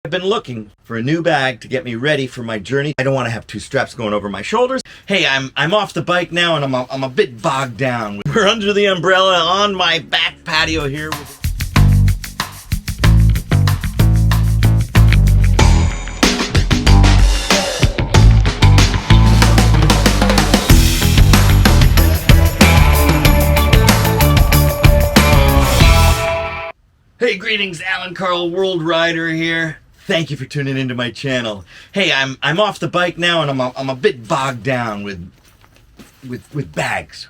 I've been looking for a new bag to get me ready for my journey. I don't want to have two straps going over my shoulders. Hey, I'm off the bike now and I'm a bit bogged down. We're under the umbrella on my back patio here. Hey, greetings, Alan KARL, WorldRider here. Thank you for tuning into my channel. Hey, I'm off the bike now and I'm a bit bogged down with bags.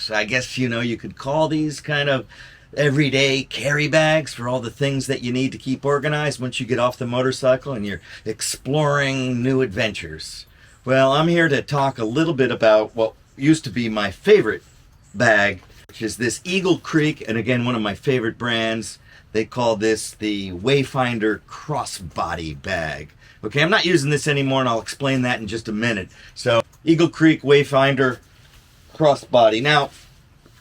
I guess, you know, you could call these kind of everyday carry bags for all the things that you need to keep organized once you get off the motorcycle and you're exploring new adventures. Well, I'm here to talk a little bit about what used to be my favorite bag, which is this Eagle Creek, and again, one of my favorite brands. They call this the Wayfinder Crossbody Bag. Okay, I'm not using this anymore, and I'll explain that in just a minute. So, Eagle Creek Wayfinder Crossbody. Now,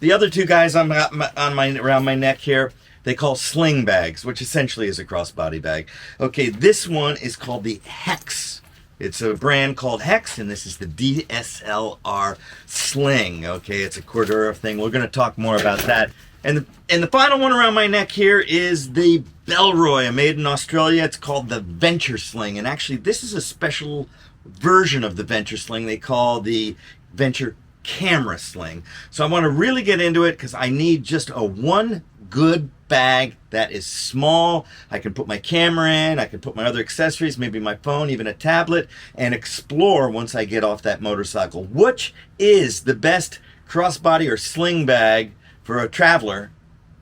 the other two guys around my neck here, they call sling bags, which essentially is a crossbody bag. Okay, this one is called the Hex. It's a brand called Hex, and this is the DSLR Sling. Okay, it's a Cordura thing. We're going to talk more about that. And the final one around my neck here is the Bellroy, made in Australia. It's called the Venture Sling. And actually, this is a special version of the Venture Sling they call the Venture Camera Sling. So I want to really get into it because I need just one good bag that is small. I can put my camera in, I can put my other accessories, maybe my phone, even a tablet, and explore once I get off that motorcycle. Which is the best crossbody or sling bag for a traveler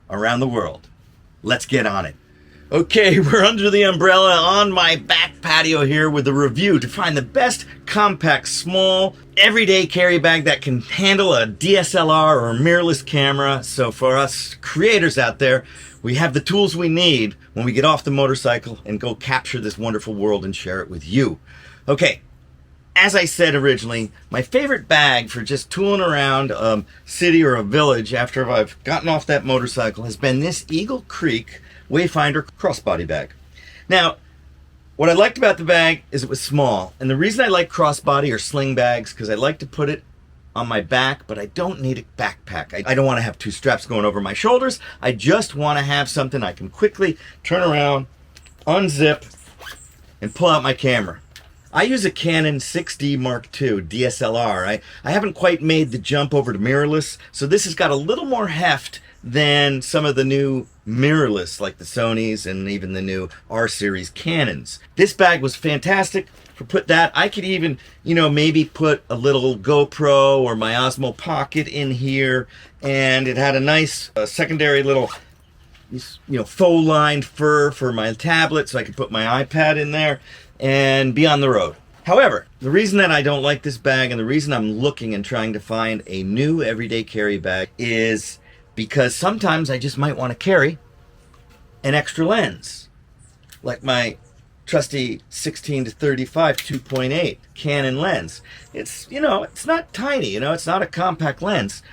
around the world? Let's get on it. Okay, we're under the umbrella on my back patio here with a review to find the best compact, small, everyday carry bag that can handle a DSLR or mirrorless camera. So for us creators out there, we have the tools we need when we get off the motorcycle and go capture this wonderful world and share it with you. Okay, as I said originally, my favorite bag for just tooling around a city or a village after I've gotten off that motorcycle has been this Eagle Creek Wayfinder Crossbody Bag. Now, what I liked about the bag is it was small. And the reason I like crossbody or sling bags, because I like to put it on my back, but I don't need a backpack. I don't want to have two straps going over my shoulders. I just want to have something I can quickly turn around, unzip, and pull out my camera. I use a Canon 6D Mark II DSLR. I haven't quite made the jump over to mirrorless, so this has got a little more heft than some of the new mirrorless, like the Sonys and even the new R-series Canons. This bag was fantastic for put that. I could even, you know, maybe put a little GoPro or my Osmo Pocket in here, and it had a nice secondary little, you know, faux lined fur for my tablet, so I could put my iPad in there and be on the road. However, the reason that I don't like this bag and the reason I'm looking and trying to find a new everyday carry bag is because sometimes I just might want to carry an extra lens, like my trusty 16 to 35 2.8 Canon lens. It's, you know, it's not tiny, you know, it's not a compact lens.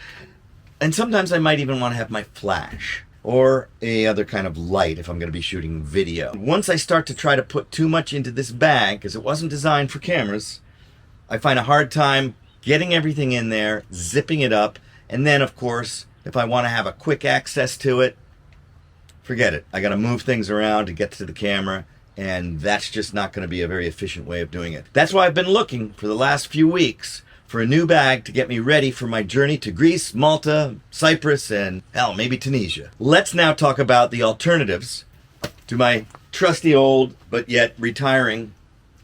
And sometimes I might even want to have my flash or a other kind of light if I'm going to be shooting video. Once I start to try to put too much into this bag, because it wasn't designed for cameras, I find a hard time getting everything in there, zipping it up, and then of course, if I want to have a quick access to it, forget it. I got to move things around to get to the camera, and that's just not going to be a very efficient way of doing it. That's why I've been looking for the last few weeks for a new bag to get me ready for my journey to Greece, Malta, Cyprus, and hell, maybe Tunisia. Let's now talk about the alternatives to my trusty old but yet retiring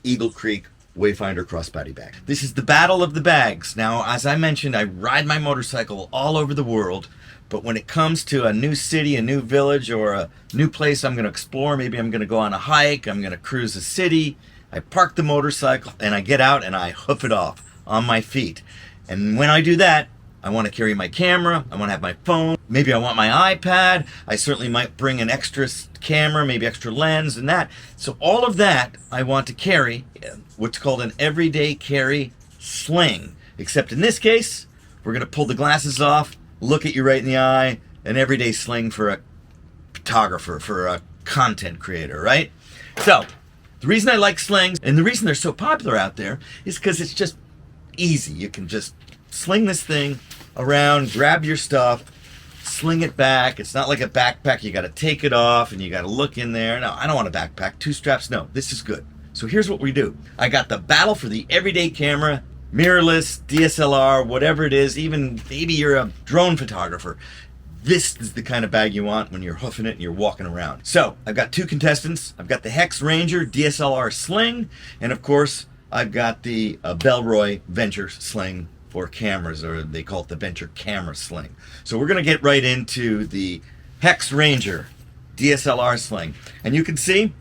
Eagle Creek Wayfinder Crossbody Bag. This is the battle of the bags. Now, as I mentioned, I ride my motorcycle all over the world, but when it comes to a new city, a new village, or a new place I'm going to explore, maybe I'm going to go on a hike, I'm going to cruise a city, I park the motorcycle and I get out and I hoof it off on my feet. And when I do that, I want to carry my camera, I want to have my phone, maybe I want my iPad, I certainly might bring an extra camera, maybe extra lens and that. So all of that I want to carry what's called an everyday carry sling. Except in this case, we're going to pull the glasses off, look at you right in the eye, an everyday sling for a photographer, for a content creator, right? So the reason I like slings and the reason they're so popular out there is because it's just easy. You can just sling this thing around, grab your stuff, sling it back. It's not like a backpack. You got to take it off and you got to look in there. No, I don't want a backpack. 2 straps. No, this is good. So here's what we do. I got the battle for the everyday camera, mirrorless, DSLR, whatever it is. Even maybe you're a drone photographer. This is the kind of bag you want when you're hoofing it and you're walking around. So I've got 2 contestants. I've got the Hex Ranger DSLR Sling, and of course I've got the Bellroy Venture Sling for cameras, or they call it the Venture Camera Sling. So we're gonna get right into the Hex Ranger DSLR Sling. And you can see,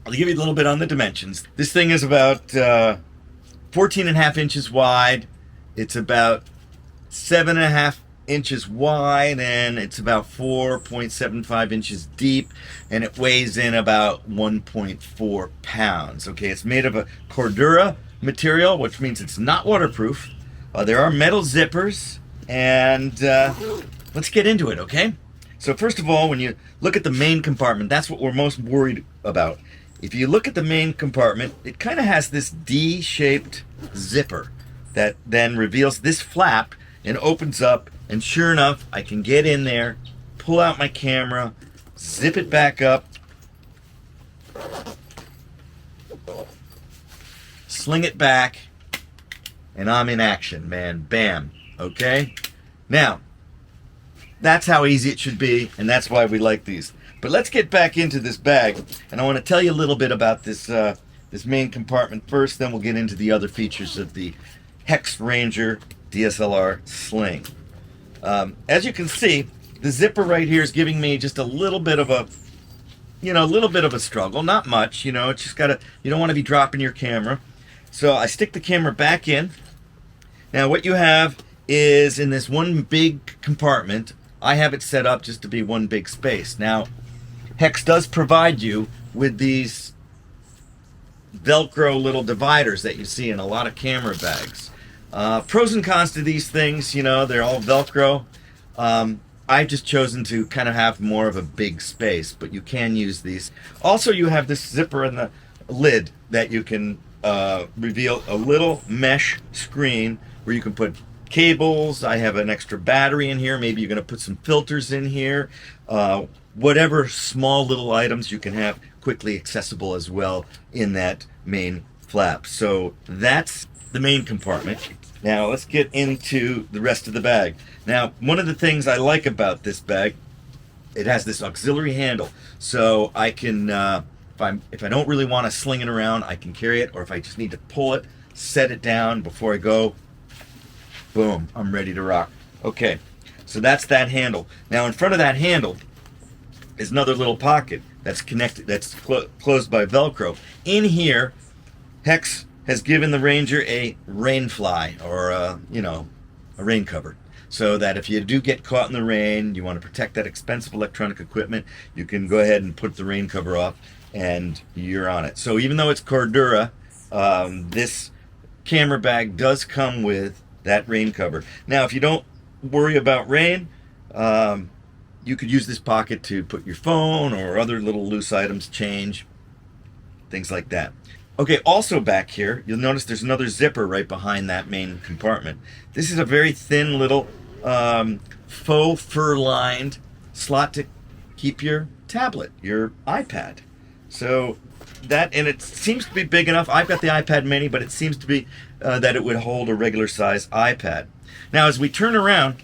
I'll give you a little bit on the dimensions. This thing is about 14.5 inches wide. It's about 7.5 inches wide, and it's about 4.75 inches deep, and it weighs in about 1.4 pounds. Okay, it's made of a Cordura material, which means it's not waterproof. There are metal zippers, and let's get into it, okay? So first of all, when you look at the main compartment, that's what we're most worried about. If you look at the main compartment, it kind of has this D-shaped zipper that then reveals this flap and opens up, and sure enough, I can get in there, pull out my camera, zip it back up, sling it back, and I'm in action, man. Bam. Okay? Now, that's how easy it should be, and that's why we like these. But let's get back into this bag, and I want to tell you a little bit about this this main compartment first, then we'll get into the other features of the Hex Ranger DSLR Sling. As you can see, the zipper right here is giving me just a little bit of a, struggle. Not much, it's just you don't want to be dropping your camera. So I stick the camera back in. Now what you have is, in this one big compartment, I have it set up just to be one big space. Now, Hex does provide you with these Velcro little dividers that you see in a lot of camera bags. Pros and cons to these things, they're all Velcro. I've just chosen to kind of have more of a big space, but you can use these. Also, you have this zipper in the lid that you can reveal a little mesh screen where you can put cables. I have an extra battery in here. Maybe you're going to put some filters in here. Whatever small little items you can have quickly accessible as well in that main flap. So that's the main compartment. Now let's get into the rest of the bag. Now, one of the things I like about this bag, it has this auxiliary handle, so I can if I don't really want to sling it around, I can carry it, or if I just need to pull it, set it down before I go, boom, I'm ready to rock. Okay, so that's that handle. Now in front of that handle is another little pocket that's connected, that's closed by Velcro. In here, Hex has given the Ranger a rain fly, or a rain cover, so that if you do get caught in the rain, you want to protect that expensive electronic equipment, you can go ahead and put the rain cover off and you're on it. So even though it's Cordura, this camera bag does come with that rain cover. Now, if you don't worry about rain, you could use this pocket to put your phone or other little loose items, change, things like that. Okay, also back here, you'll notice there's another zipper right behind that main compartment. This is a very thin little faux fur-lined slot to keep your tablet, your iPad. So that, and it seems to be big enough. I've got the iPad mini, but it seems to be that it would hold a regular size iPad. Now, as we turn around,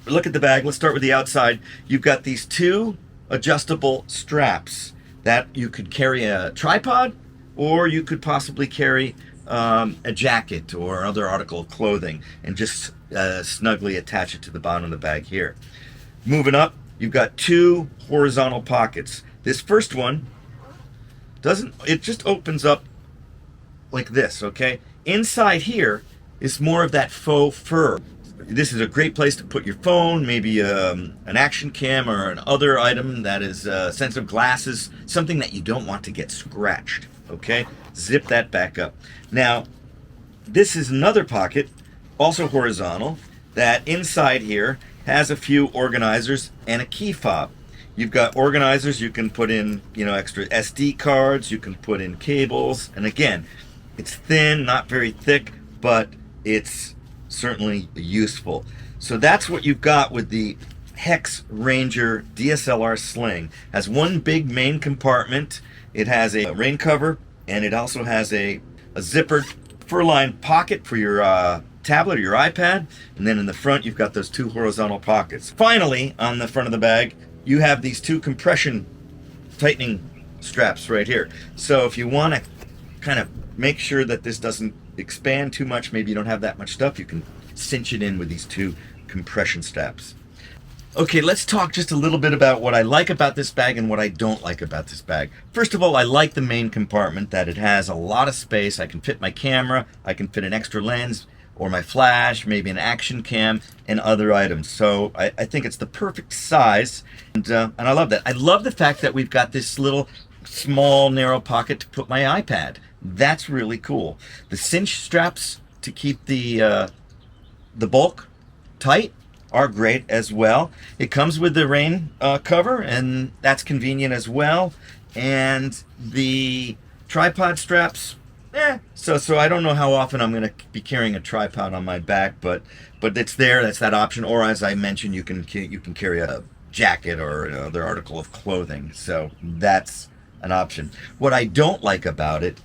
look at the bag. Let's start with the outside. You've got these 2 adjustable straps that you could carry a tripod, or you could possibly carry a jacket or other article of clothing and just snugly attach it to the bottom of the bag here. Moving up, you've got 2 horizontal pockets. This first one it just opens up like this, okay? Inside here is more of that faux fur. This is a great place to put your phone, maybe an action cam or an other item that is sensitive, glasses, something that you don't want to get scratched, okay? Zip that back up. Now, this is another pocket, also horizontal, that inside here has a few organizers and a key fob. You've got organizers. You can put in, you know, extra SD cards. You can put in cables. And again, it's thin, not very thick, but it's certainly useful. So that's what you've got with the Hex Ranger DSLR Sling. It has one big main compartment. It has a rain cover, and it also has a zippered fur-lined pocket for your tablet or your iPad. And then in the front, you've got those two horizontal pockets. Finally, on the front of the bag, you have these two compression tightening straps right here. So if you want to kind of make sure that this doesn't expand too much, maybe you don't have that much stuff, you can cinch it in with these two compression straps. Okay, let's talk just a little bit about what I like about this bag and what I don't like about this bag. First of all, I like the main compartment, that it has a lot of space. I can fit my camera, I can fit an extra lens or my flash, maybe an action cam, and other items. So I think it's the perfect size, and I love that. I love the fact that we've got this little small narrow pocket to put my iPad. That's really cool. The cinch straps to keep the bulk tight are great as well. It comes with the rain cover, and that's convenient as well. And the tripod straps, so I don't know how often I'm going to be carrying a tripod on my back, but it's there. That's that option. Or as I mentioned, you can carry a jacket or another article of clothing. So that's an option. What I don't like about it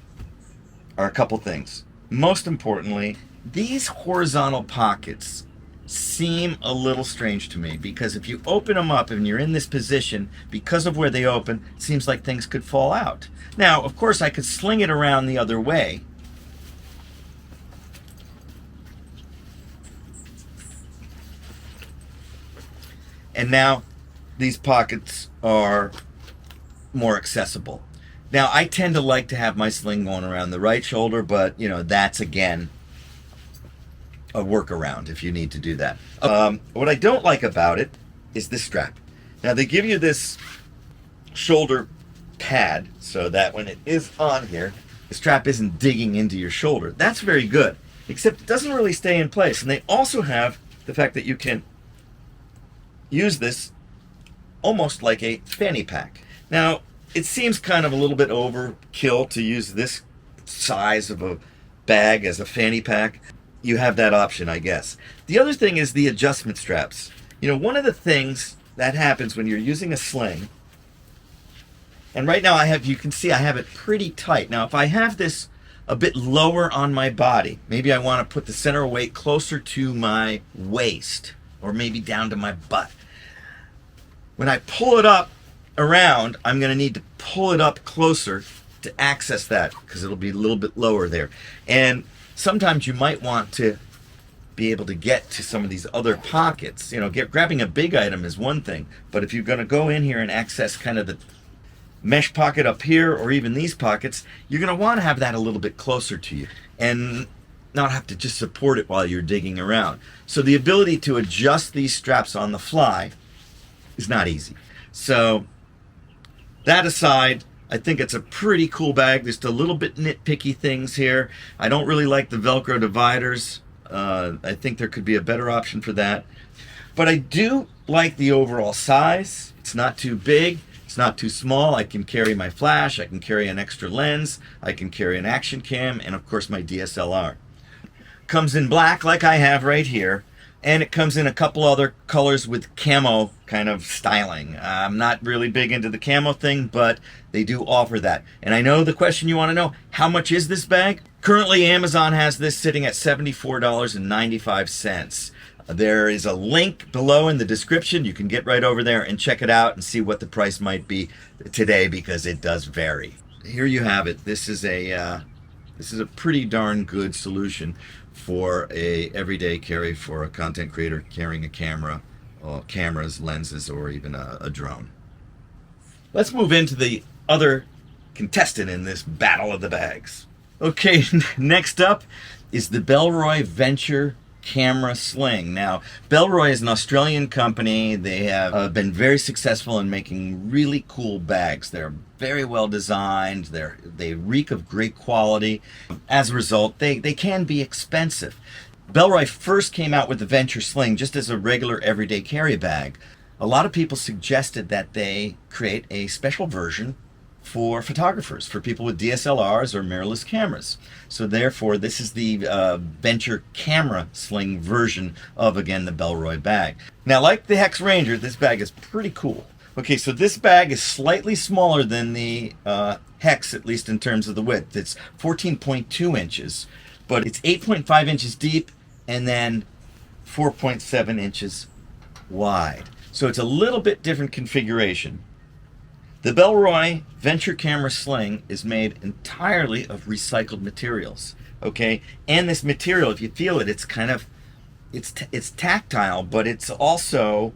are a couple things. Most importantly, these horizontal pockets seem a little strange to me, because if you open them up and you're in this position, because of where they open, it seems like things could fall out. Now, of course, I could sling it around the other way. And now these pockets are more accessible. Now, I tend to like to have my sling going around the right shoulder, but, you know, that's, again, a workaround if you need to do that. What I don't like about it is this strap. Now, they give you this shoulder pad so that when it is on here, the strap isn't digging into your shoulder. That's very good, except it doesn't really stay in place. And they also have the fact that you can use this almost like a fanny pack. Now, it seems kind of a little bit overkill to use this size of a bag as a fanny pack. You have that option, I guess. The other thing is the adjustment straps. You know, one of the things that happens when you're using a sling, and right now you can see I have it pretty tight. Now, if I have this a bit lower on my body, maybe I want to put the center of weight closer to my waist, or maybe down to my butt. When I pull it up around, I'm going to need to pull it up closer to access that, because it'll be a little bit lower there. And sometimes you might want to be able to get to some of these other pockets. You know, grabbing a big item is one thing, but if you're going to go in here and access kind of the mesh pocket up here, or even these pockets, you're going to want to have that a little bit closer to you and not have to just support it while you're digging around. So the ability to adjust these straps on the fly is not easy. So that aside, I think it's a pretty cool bag. Just a little bit nitpicky things here. I don't really like the Velcro dividers. I think there could be a better option for that. But I do like the overall size. It's not too big. It's not too small. I can carry my flash. I can carry an extra lens. I can carry an action cam. And of course my DSLR. Comes in black like I have right here. And it comes in a couple other colors with camo kind of styling. I'm not really big into the camo thing, but they do offer that. And I know the question you want to know, how much is this bag? Currently, Amazon has this sitting at $74.95. There is a link below in the description. You can get right over there and check it out and see what the price might be today, because it does vary. Here you have it. This is a pretty darn good solution for a everyday carry for a content creator carrying a camera, or cameras, lenses, or even a drone. Let's move into the other contestant in this battle of the bags. Okay, next up is the Bellroy Venture Camera Sling. Now, Bellroy is an Australian company. They have been very successful in making really cool bags. They're very well designed. They reek of great quality. As a result, they can be expensive. Bellroy first came out with the Venture Sling just as a regular everyday carry bag. a lot of people suggested that they create a special version for photographers, for people with DSLRs or mirrorless cameras. So therefore, this is the Venture Camera Sling version of, again, the Bellroy bag. Now, like the Hex Ranger, this bag is pretty cool. Okay, so this bag is slightly smaller than the Hex, at least in terms of the width. It's 14.2 inches, but it's 8.5 inches deep and then 4.7 inches wide. So it's a little bit different configuration. The Bellroy Venture Camera Sling is made entirely of recycled materials, okay? And this material, if you feel it, it's kind of, it's tactile, but it's also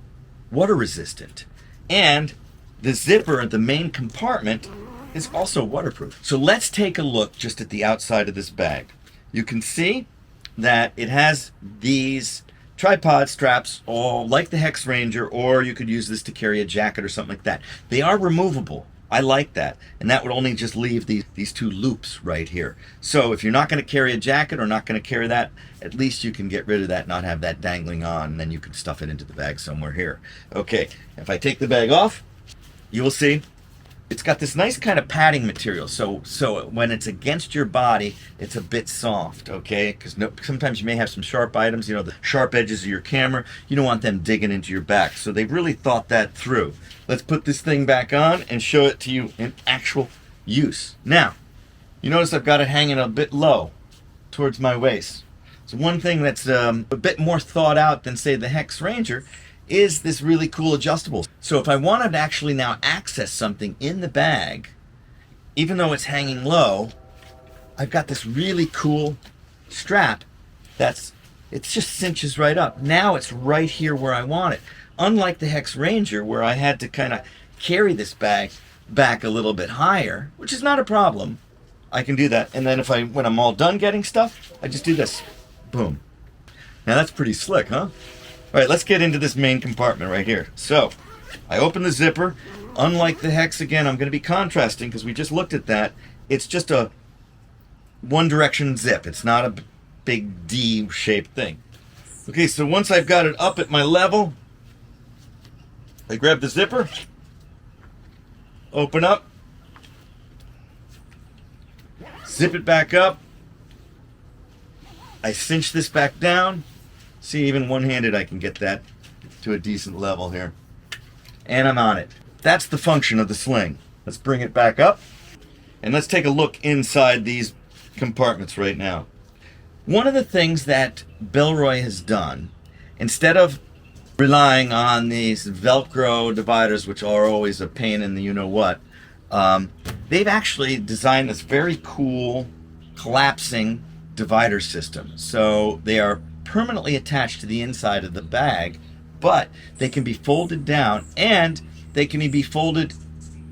water resistant. And the zipper, the main compartment, is also waterproof. So let's take a look just at the outside of this bag. You can see that it has these tripod straps, all like the Hex Ranger, or you could use this to carry a jacket or something like that. They are removable. I like that. And that would only just leave these two loops right here. So if you're not going to carry a jacket or not going to carry that, at least you can get rid of that, not have that dangling on, and then you can stuff it into the bag somewhere here. Okay, if I take the bag off, you will see it's got this nice kind of padding material, so when it's against your body, it's a bit soft, okay? Because sometimes you may have some sharp items, you know, the sharp edges of your camera, you don't want them digging into your back. So they've really thought that through. Let's put this thing back on and show it to you in actual use. Now, you notice I've got it hanging a bit low towards my waist. So one thing that's a bit more thought out than, say, the Hex Ranger is this really cool adjustable. So if I wanted to actually now access something in the bag, even though it's hanging low, I've got this really cool strap it just cinches right up. Now it's right here where I want it. Unlike the Hex Ranger, where I had to kind of carry this bag back a little bit higher, which is not a problem. I can do that. And then when I'm all done getting stuff, I just do this. Boom. Now that's pretty slick, huh? All right, let's get into this main compartment right here. So I open the zipper. Unlike the Hex, again, I'm going to be contrasting because we just looked at that. It's just a one direction zip. It's not a big D-shaped thing. Okay, so once I've got it up at my level, I grab the zipper, open up, zip it back up. I cinch this back down. See, even one-handed I can get that to a decent level here. And I'm on it. That's the function of the sling. Let's bring it back up. And let's take a look inside these compartments right now. One of the things that Bellroy has done, instead of relying on these Velcro dividers, which are always a pain in the you-know-what, they've actually designed this very cool collapsing divider system. So they are permanently attached to the inside of the bag, but they can be folded down, and they can be folded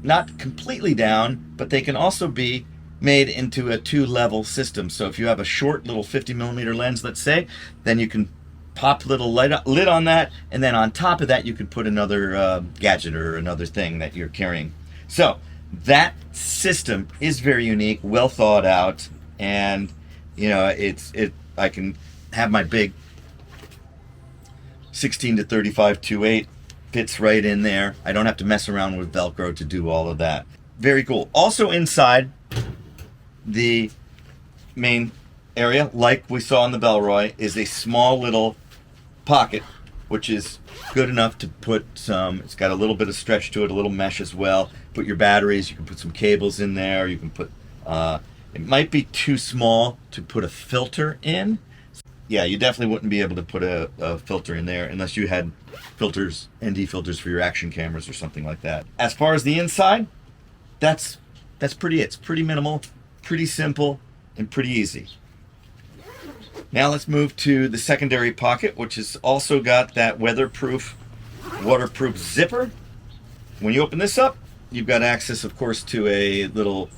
not completely down, but they can also be made into a two-level system. So if you have a short little 50mm lens, let's say, then you can pop a little lid on that, and then on top of that you can put another gadget or another thing that you're carrying. So that system is very unique, well thought out, and you know, I can have my big 16 to 35 2.8 fits right in there. I don't have to mess around with Velcro to do all of that. Very cool. Also inside the main area, like we saw in the Bellroy, is a small little pocket, which is good enough to put some, it's got a little bit of stretch to it, a little mesh as well. Put your batteries, you can put some cables in there, you can put, it might be too small to put a filter in. Yeah, you definitely wouldn't be able to put a filter in there unless you had filters, ND filters for your action cameras or something like that. As far as the inside, it's pretty minimal, pretty simple, and pretty easy. Now let's move to the secondary pocket, which has also got that weatherproof, waterproof zipper. When you open this up, you've got access, of course, to a little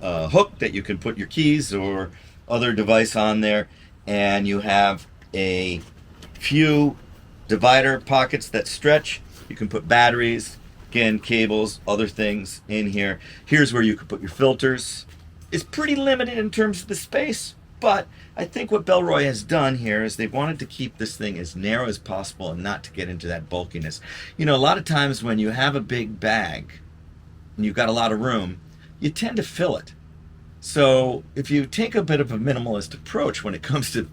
hook that you can put your keys or other device on there, and you have a few divider pockets that stretch. You can put batteries, again, cables, other things in here. Here's where you can put your filters. It's pretty limited in terms of the space, But I think what Bellroy has done here is they've wanted to keep this thing as narrow as possible and not to get into that bulkiness. You know, a lot of times when you have a big bag and you've got a lot of room, you tend to fill it. So if you take a bit of a minimalist approach when it comes to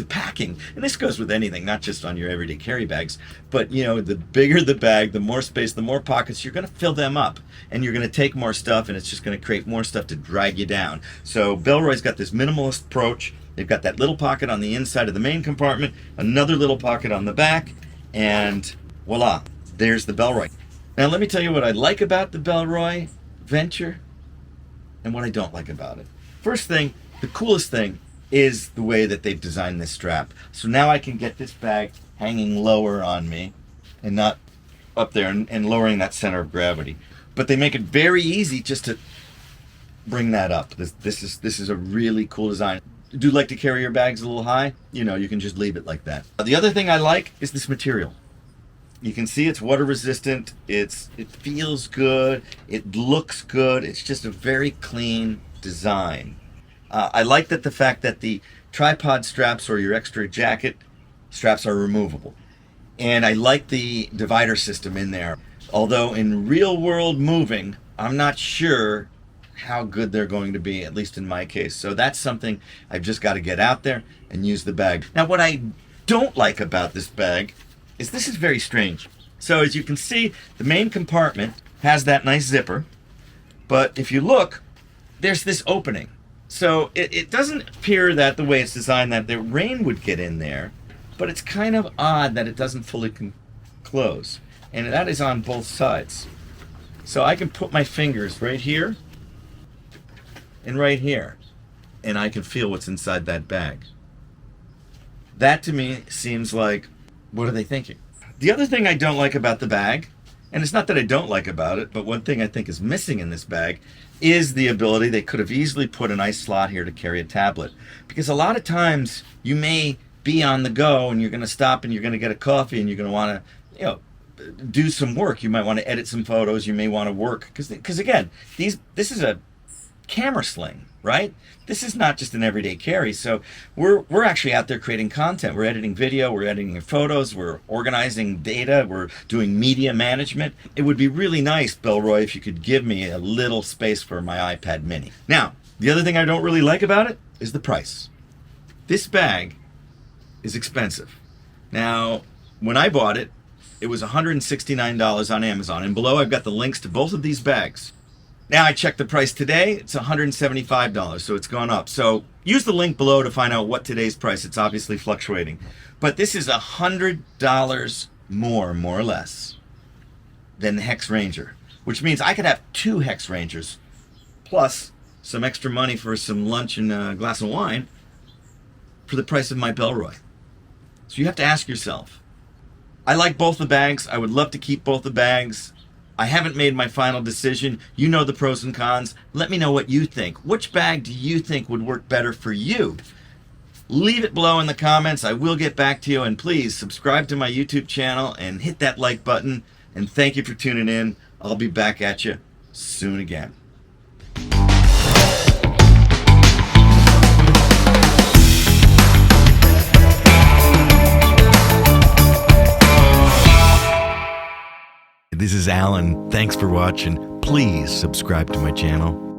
packing, and this goes with anything, not just on your everyday carry bags, but you know, the bigger the bag, the more space, the more pockets, you're going to fill them up, and you're going to take more stuff, and it's just going to create more stuff to drag you down. So Bellroy's got this minimalist approach. They've got that little pocket on the inside of the main compartment, another little pocket on the back, and voila, there's the Bellroy. Now let me tell you what I like about the Bellroy Venture and what I don't like about it. First thing, the coolest thing is the way that they've designed this strap. So now I can get this bag hanging lower on me and not up there and lowering that center of gravity. But they make it very easy just to bring that up. This is a really cool design. Do you like to carry your bags a little high? You know, you can just leave it like that. The other thing I like is this material. You can see it's water resistant. It feels good. It looks good. It's just a very clean design. I like the fact that the tripod straps or your extra jacket straps are removable. And I like the divider system in there. Although in real world moving, I'm not sure how good they're going to be, at least in my case. So that's something I've just got to get out there and use the bag. Now what I don't like about this bag is this is very strange. So as you can see, the main compartment has that nice zipper. But if you look, there's this opening. So it doesn't appear that the way it's designed that the rain would get in there, but it's kind of odd that it doesn't fully close. And that is on both sides. So I can put my fingers right here and right here, and I can feel what's inside that bag. That to me seems like, what are they thinking? The other thing I don't like about the bag, and it's not that I don't like about it, but one thing I think is missing in this bag is the ability, they could have easily put a nice slot here to carry a tablet. Because a lot of times you may be on the go and you're going to stop and you're going to get a coffee and you're going to want to, you know, do some work. You might want to edit some photos. You may want to work. Because again, this is a camera sling, right? This is not just an everyday carry. So we're actually out there creating content. We're editing video, we're editing photos, we're organizing data, we're doing media management. It would be really nice, Bellroy, if you could give me a little space for my iPad mini. Now, the other thing I don't really like about it is the price. This bag is expensive. Now, when I bought it, it was $169 on Amazon, and below I've got the links to both of these bags. Now I checked the price today, it's $175, so it's gone up. So use the link below to find out what today's price, it's obviously fluctuating. But this is $100 more or less, than the Hex Ranger, which means I could have 2 Hex Rangers, plus some extra money for some lunch and a glass of wine, for the price of my Bellroy. So you have to ask yourself, I like both the bags, I would love to keep both the bags. I haven't made my final decision. You know the pros and cons. Let me know what you think. Which bag do you think would work better for you? Leave it below in the comments. I will get back to you. And please subscribe to my YouTube channel and hit that like button. And thank you for tuning in. I'll be back at you soon again. This is Alan. Thanks for watching. Please subscribe to my channel.